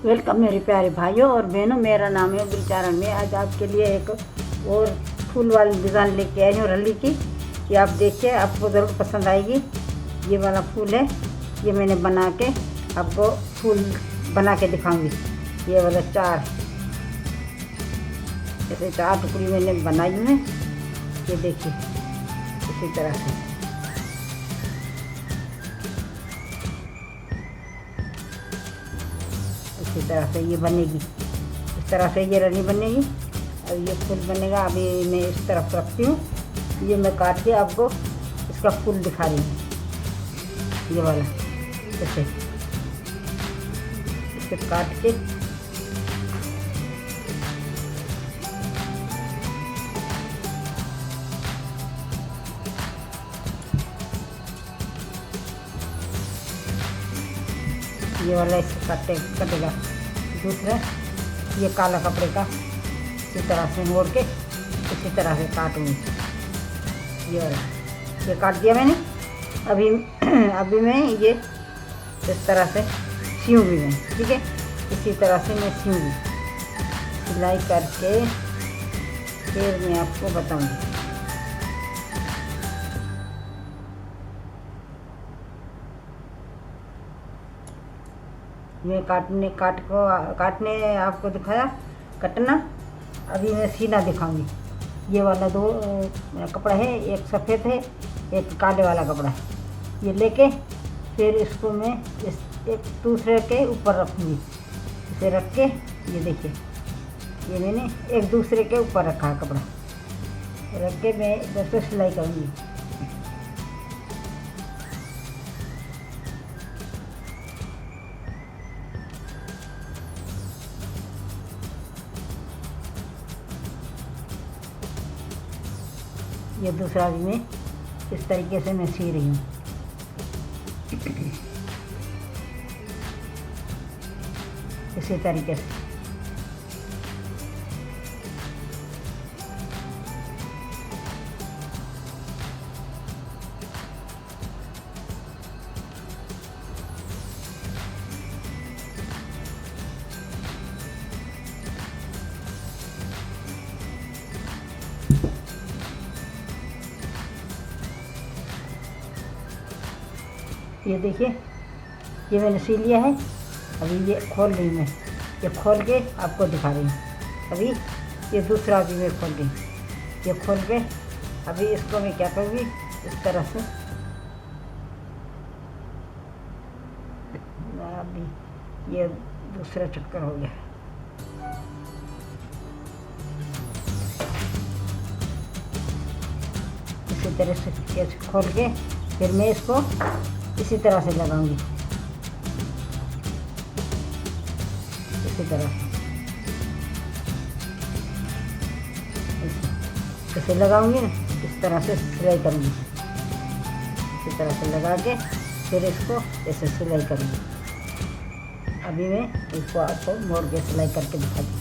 Welcome मेरे प्यारे भाइयों और बहनों, मेरा नाम है गुलचारण। मैं आज आपके लिए एक और फूल वाली डिज़ाइन लेके आई हूँ रली की। ये आप देखिए, आपको ज़रूर पसंद आएगी। ये वाला फूल है, ये मैंने बना के आपको फूल बना के दिखाऊंगी। ये वाला ऐसे चार टुकड़ी मैंने बनाई हुई है। ये देखिए इसी तरह से इसी तरह से ये बनेगी। इस तरह से ये रली बनेगी और ये फूल बनेगा। अभी मैं इस तरफ रखती हूँ। ये मैं काट के आपको इसका फूल दिखा रही हूँ। ये वाला ऐसे इसे काट के ये वाला इसे कटेगा। दूसरा ये काला कपड़े का इसी तरह से मोड़ के इसी तरह से काटूंगी। ये वाला ये काट दिया मैंने। अभी मैं ये इस तरह से सीऊंगी मैं, ठीक है। इसी तरह से मैं सीऊंगी, सिलाई करके फिर मैं आपको बताऊंगी। मैं काटने आपको दिखाया कटना। अभी मैं सीना दिखाऊंगी। ये वाला दो कपड़ा है, एक सफ़ेद है एक काले वाला कपड़ा है। ये लेके फिर इसको मैं इस एक दूसरे के ऊपर रखूँगी। इसे रख के ये देखिए, ये मैंने एक दूसरे के ऊपर रखा है कपड़ा। रख के मैं इधर से सिलाई करूँगी। ये दूसरा भी मैं इस तरीके से मैं सी रही हूँ। इसी तरीके से ये देखिए, ये मैंने सी लिया है। अभी ये खोल रही मैं, ये खोल के आपको दिखा रही हूँ। अभी ये दूसरा भी मैं खोल रही हूँ। ये खोल के अभी इसको मैं क्या करूँगी, इस तरह से अभी ये दूसरा चक्कर हो गया। इसी तरह से कैसे खोल के फिर मैं इसको इसी तरह से लगाऊंगी। इसी तरह से ऐसे लगाऊंगी ना, इस तरह से सिलाई करूंगी। इसी तरह से लगा के फिर इसको ऐसे सिलाई करूंगी। अभी मैं इसको आपको मोड़ के सिलाई करके दिखा दूँ।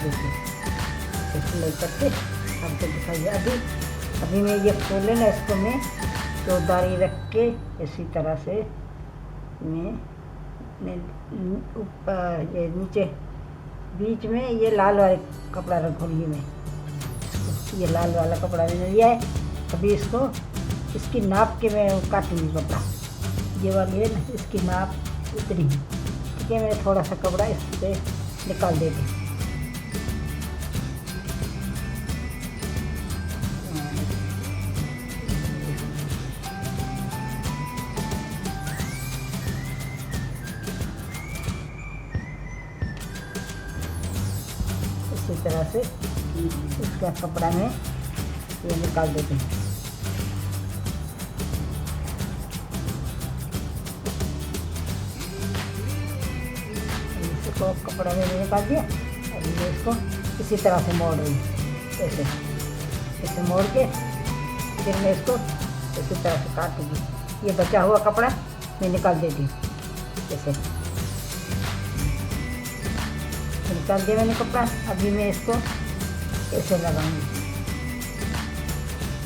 देखिए सिलाई करके आपको दिखाइए। अभी मैं ये फूल है ना, इसको मैं चौधारी रख के इसी तरह से मैं ऊपर ये नीचे बीच में ये लाल वाला कपड़ा रखूँगी मैं। ये लाल वाला कपड़ा मैंने लिया है। अभी इसको इसकी नाप के मैं काटूँगी कपड़ा। ये वाली है ना, इसकी नाप इतनी है, ठीक है। मैंने थोड़ा सा कपड़ा इससे निकाल देती। इसी तरह से इसका कपड़ा में ये निकाल देते हैं। इसको कपड़ा में निकाल दिया। अब ये इसको इसी तरह से मोड़ रही हूँ, ऐसे इसे मोड़ के फिर मैं इसको इसी तरह से काटूँगी। ये बचा हुआ कपड़ा मैं निकाल देती हूँ, ऐसे निकाल दिया मैंने कपड़ा। अभी मैं इसको ऐसे लगाऊंगी,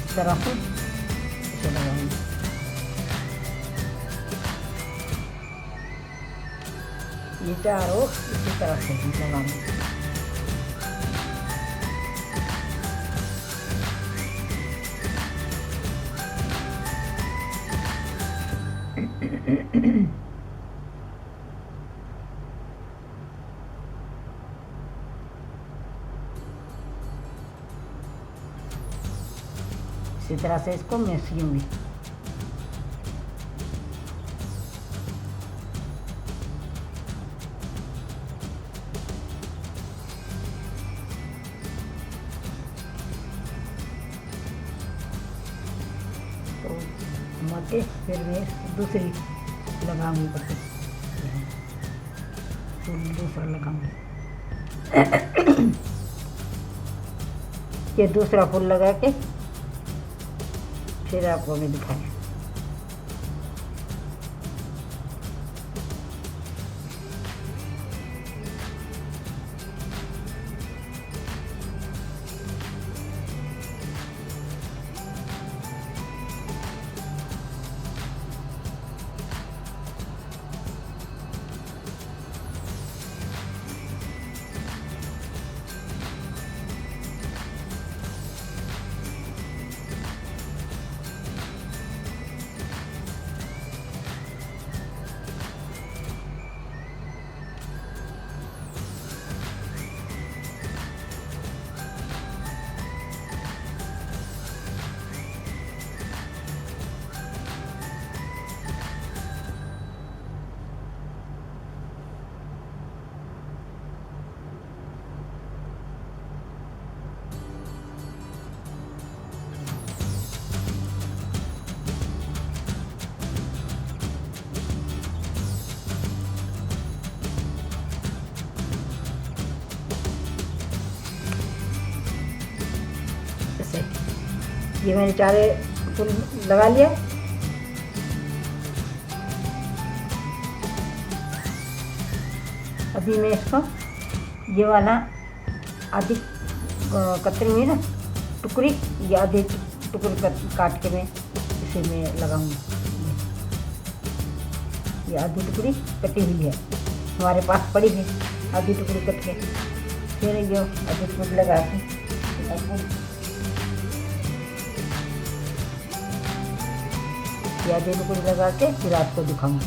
इस तरह से ऐसे लगाऊंगी। ये चारों इसी तरह से लगाऊंगी। इसी तरह से इसको मैं सिलूंगी। तो मटे फिर मैं दूसरी लगाऊंगी, पत्ती दूसरा लगाऊंगी। ये दूसरा फूल लगा के फिर आपको मैं दिखाएं। ये मैंने चारे फूल लगा लिया। अभी मैं इसको ये वाला आधी कतरी हुई ना टुकड़ी, ये आधी टुकड़ी काट के मैं इसे मैं लगाऊंगी। ये आधी टुकड़ी कटी हुई है, हमारे पास पड़ी है आधी टुकड़ी कट के। फिर ये आधी टुकड़ी लगा के आधी टुकड़ी लगा के फिर आपको दिखाऊंगी।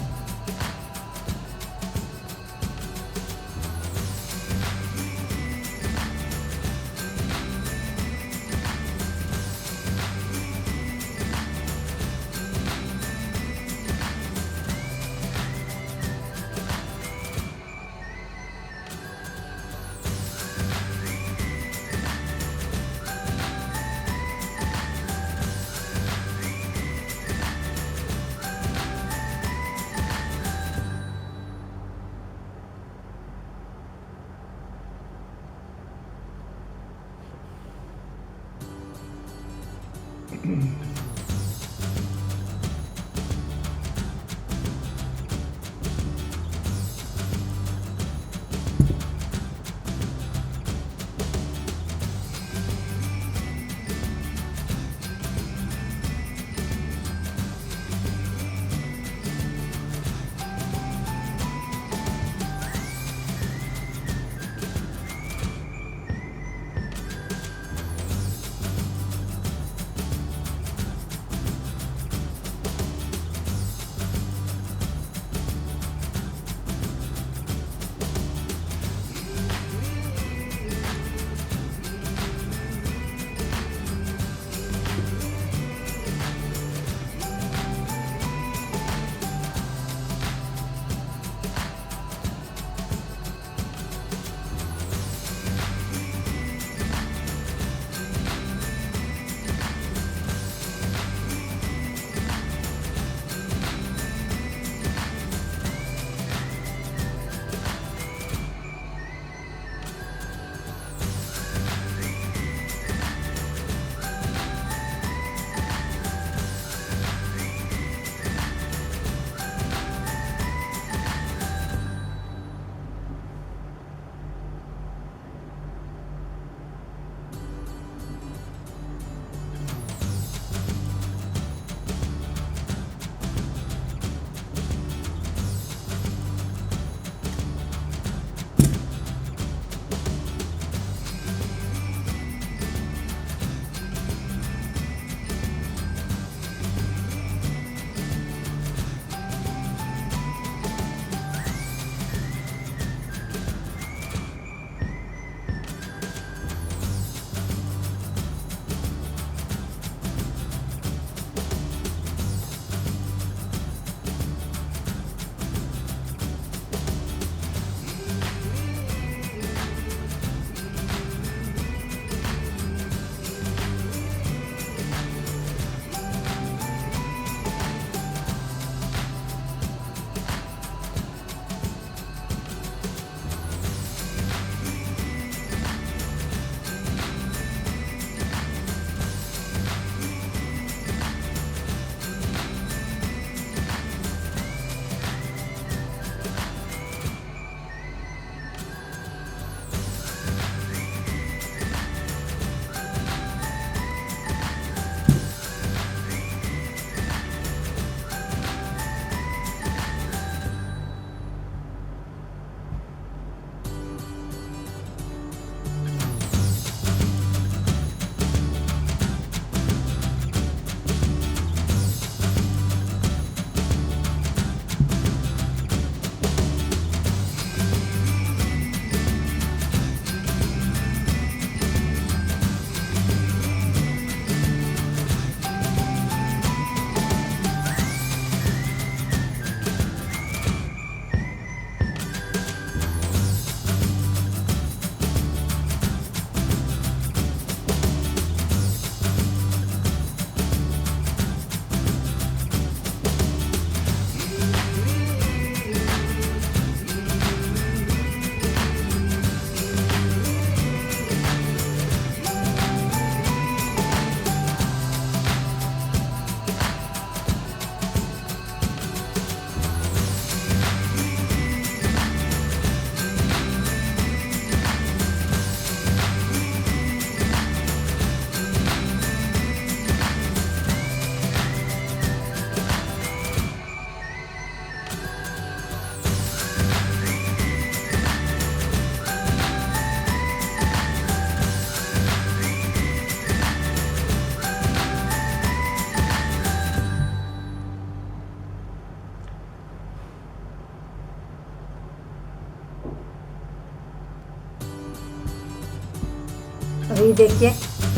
अभी देखिए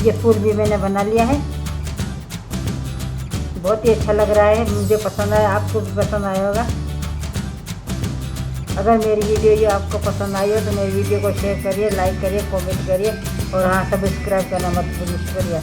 ये फूल भी मैंने बना लिया है। बहुत ही अच्छा लग रहा है, मुझे पसंद आया, आपको भी पसंद आया होगा। अगर मेरी वीडियो ये आपको पसंद आई हो तो मेरी वीडियो को शेयर करिए, लाइक करिए, कमेंट करिए और हाँ, सब्सक्राइब करना मत भूलिए। शुक्रिया।